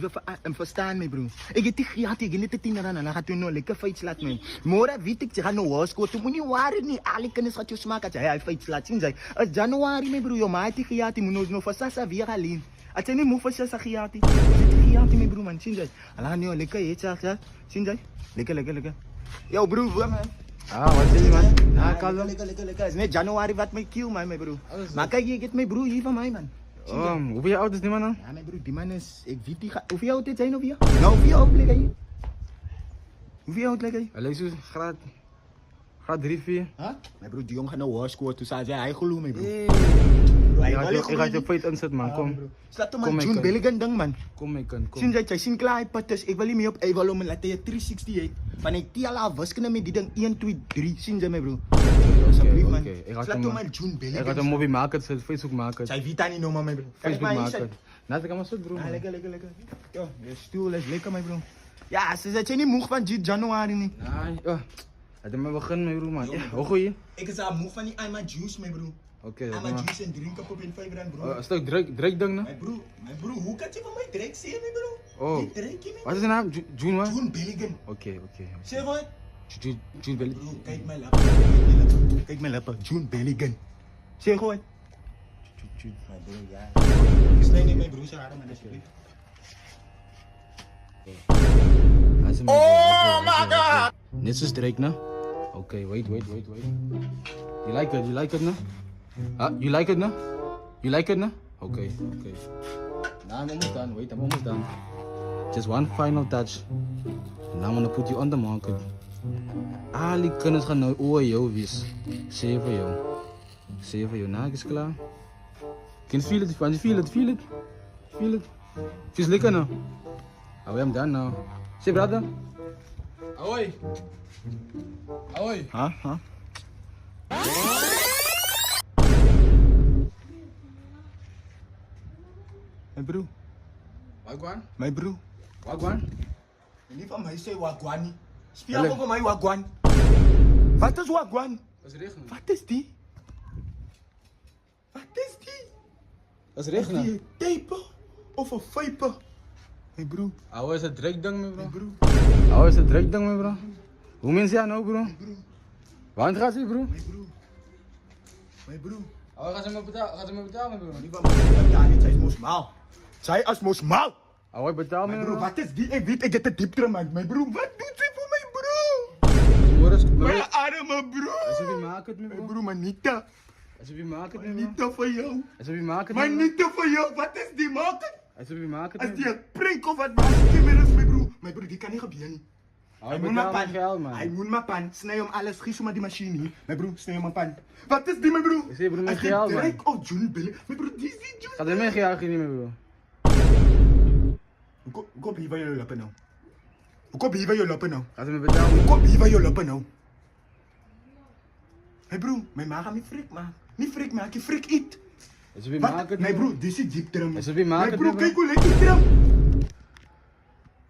Verstaan my bro. Ek het nie gehad, ek het net 10 rand en dan gaan toe nou lekker fights laat my. Môre weet ek jy gaan nou hoërskool toe. Moenie worry nie. Al die kinders gaan jou smaak as hy fights laat sien jy. Is Januarie my bro, jou maat het gehad, jy moet nou vir Sassa weer alleen. As jy nie moef vir Sassa gehad nie. Dit gehad my bro man, sien jy. Al gaan nou lekker eet ja. Sien jy? Lekker. Yo bro, wat man? Wat sê jy man? Lekker. Is net Januarie wat my kill my bro. Maar kyk ek het my bro hier van my man. Hoeveel oud is die man nou? Ja, my bro, die man is, ek weet nie, hoeveel oud is hy nou weer? Nou, hoeveel oud lyk hy? Hoeveel oud lyk hy? Hy lyk soos graad 3, 4. Huh? My bro, die jong gaan nou hoërskool toe, sê hy geloof my bro. Ek gaan jou feit insit man, kom. Slaat hom man, June Bellingham ding man. Kom my kind, kom. Sien jy sien klaar hy pad is, ek wil nie meer op, hy wil hom laat hy 360 het. Van hy tel al wiskunde met die ding 1, 2, 3, sien jy my bro? Asseblief man. Slaat hom man, June Bellingham. Ek gaan hom op die market sit, Facebook market. Sy weet nie nou my bro. Facebook market. Net ek gaan maar sit bro. Lekker. Ja, die stoel is lekker my bro. Ja, sy sê jy nie moeg van Januarie nie. Nee, het my begin my bro man. Hoe goeie? Ek is al moeg van die Ima juice my bro. Okay, Ima juice en drink op en 5 rand bro. Is dit druk ding nou? My bro, hoe kan jy van my drink sê my bro? Die drinkie my. Wat is die naam? June wat? June Bellingham. Okay. Sê wat? June Bellingham. Bro, kyk my lippe. June Bellingham. Sê wat? June. My bro, ja. Dis nie my bro se hare man asseblief. Oh my god! Net soos Drake nou? Okay, wait. You like it now? You like it now? Okay. Now I'm almost done. Wait, I'm almost done. Just one final touch. Now I'm gonna put you on the market. Al die kinders gaan nou oor jou wees. Sê vir jou. Nou is klaar. Can you feel it? Feel it? Feels lekker nou? I'm done now. Say brother. Ahoy. Huh? My bro. Wagwan? My bro. Wagwan? Nie van my sê wagwan nie. Speel ook vir my wagwan. Wat is wagwan? Is regen. Wat is die? Is regen. Die tape of 'n vape? My bro. Hoe is het druk ding my bro? My bro. Hoe is het druk ding my bro? Hoe mens jy nou bro? Waar gaan jy bro? My bro. Gaan ze me betalen my bro? Nie van my betaal nie, sy is mos mal. Sy is mos mal. Hoe betaal my My bro? bro, wat is die? Ek weet ek het 'n diepte man. My bro, wat doen sy vir my bro? Môre is My arme bro. As jy maak dit my My bro. bro, Manita. As jy maak dit my bro. Manita vir jou. As jy maak dit. Manita vir jou. Wat is die maak? As jy maak dit. As die prank of wat was kameras my bro. My bro, die kan nie gebeur nie. Hy moet maar geld man. Hy moet maar pan. Sny hom alles, gies hom maar die masjien hier. My bro, sny hom maar pan. Wat is die my bro? Ek sê bro, my geld man. Drake of June Bellingham. My bro, dis die June. Gaat hy my geld gee nie my bro? Kom hier by jou lappe nou. Kom hier by jou lappe nou. Gaat hy my betaal? Kom hier by jou lappe nou. My bro, my ma gaan nie freak maak. Nie freak maak, jy freak eet. As jy maak dit My bro, dis die diep drum. As jy maak My dit bro, kyk hoe lyk die drum.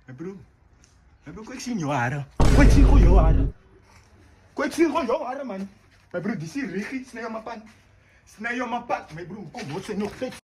My bro, kyk sien jou hare. Kyk sien jou hare. Kyk sien jou hare man. My bro, dis die reggie, sny hom op pan. Sny hom op pan. My bro, kom, wat sê nog steeds